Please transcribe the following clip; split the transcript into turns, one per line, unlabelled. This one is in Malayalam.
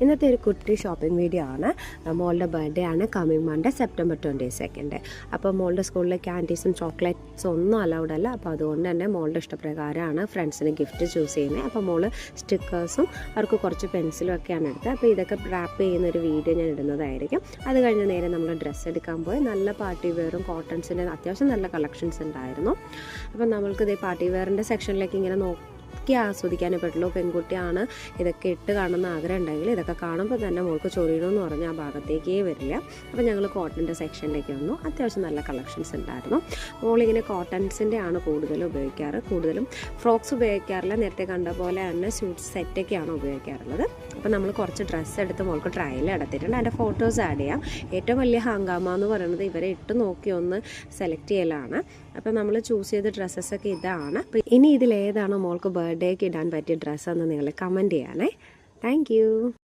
ഇന്നത്തെ ഒരു കുട്ടി ഷോപ്പിംഗ് വീഡിയോ ആണ്. മോളുടെ ബർത്ത്ഡേ ആണ് കമ്മിങ് മൺഡേ സെപ്റ്റംബർ 22. അപ്പോൾ മോളുടെ സ്കൂളിലെ ക്യാൻഡീസും ചോക്ലേറ്റ്സും ഒന്നും അലൗഡ് അല്ല. അപ്പോൾ അതുകൊണ്ട് തന്നെ മോളുടെ ഇഷ്ടപ്രകാരമാണ് ഫ്രണ്ട്സിന് ഗിഫ്റ്റ് ചൂസ് ചെയ്യുന്നത്. അപ്പോൾ മോള് സ്റ്റിക്കേഴ്സും അവർക്ക് കുറച്ച് പെൻസിലും ഒക്കെയാണ് എടുത്തത്. അപ്പോൾ ഇതൊക്കെ റാപ്പ് ചെയ്യുന്നൊരു വീഡിയോ ഞാൻ ഇടുന്നതായിരിക്കും. അത് കഴിഞ്ഞ് നേരെ നമ്മൾ ഡ്രസ്സ് എടുക്കാൻ പോയി. നല്ല പാർട്ടി വെയറും കോട്ടൺസിൻ്റെ അത്യാവശ്യം നല്ല കളക്ഷൻസ് ഉണ്ടായിരുന്നു. അപ്പോൾ നമ്മൾക്ക് ഇതേ പാർട്ടി വെയറിൻ്റെ സെക്ഷനിലേക്ക് ഇങ്ങനെ ആസ്വദിക്കാനേ പറ്റുള്ളൂ. പെൺകുട്ടിയാണ്, ഇതൊക്കെ ഇട്ട് കാണുന്ന ആഗ്രഹം ഉണ്ടെങ്കിൽ ഇതൊക്കെ കാണുമ്പോൾ തന്നെ മോൾക്ക് ചൊറിയണമെന്ന് പറഞ്ഞാൽ ആ ഭാഗത്തേക്കേ വരില്ല. അപ്പോൾ ഞങ്ങൾ കോട്ടൻ്റെ സെക്ഷനിലേക്ക് വന്നു. അത്യാവശ്യം നല്ല കളക്ഷൻസ് ഉണ്ടായിരുന്നു. മോളിങ്ങനെ കോട്ടൺസിൻ്റെ ആണ് കൂടുതലും ഉപയോഗിക്കാറ്. കൂടുതലും ഫ്രോക്സ് ഉപയോഗിക്കാറില്ല. നേരത്തെ കണ്ട പോലെ തന്നെ സ്യൂട്ട് സെറ്റൊക്കെയാണ് ഉപയോഗിക്കാറുള്ളത്. അപ്പോൾ നമ്മൾ കുറച്ച് ഡ്രസ്സ് എടുത്ത് മോൾക്ക് ട്രയൽ എടുത്തിട്ടുണ്ട്. അതിൻ്റെ ഫോട്ടോസ് ആഡ് ചെയ്യാം. ഏറ്റവും വലിയ ഹങ്കാമ എന്ന് പറയുന്നത് ഇവരെ ഇട്ട് നോക്കി ഒന്ന് സെലക്ട് ചെയ്യലാണ്. അപ്പോൾ നമ്മൾ ചൂസ് ചെയ്ത ഡ്രസ്സസൊക്കെ ഇതാണ്. അപ്പോൾ ഇനി ഇതിലേതാണ് മോൾക്ക് ബർത്ത്ഡേക്ക് ഇടാൻ പറ്റിയ ഡ്രസ്സെന്ന് നിങ്ങൾ കമൻറ്റ് ചെയ്യണേ. താങ്ക്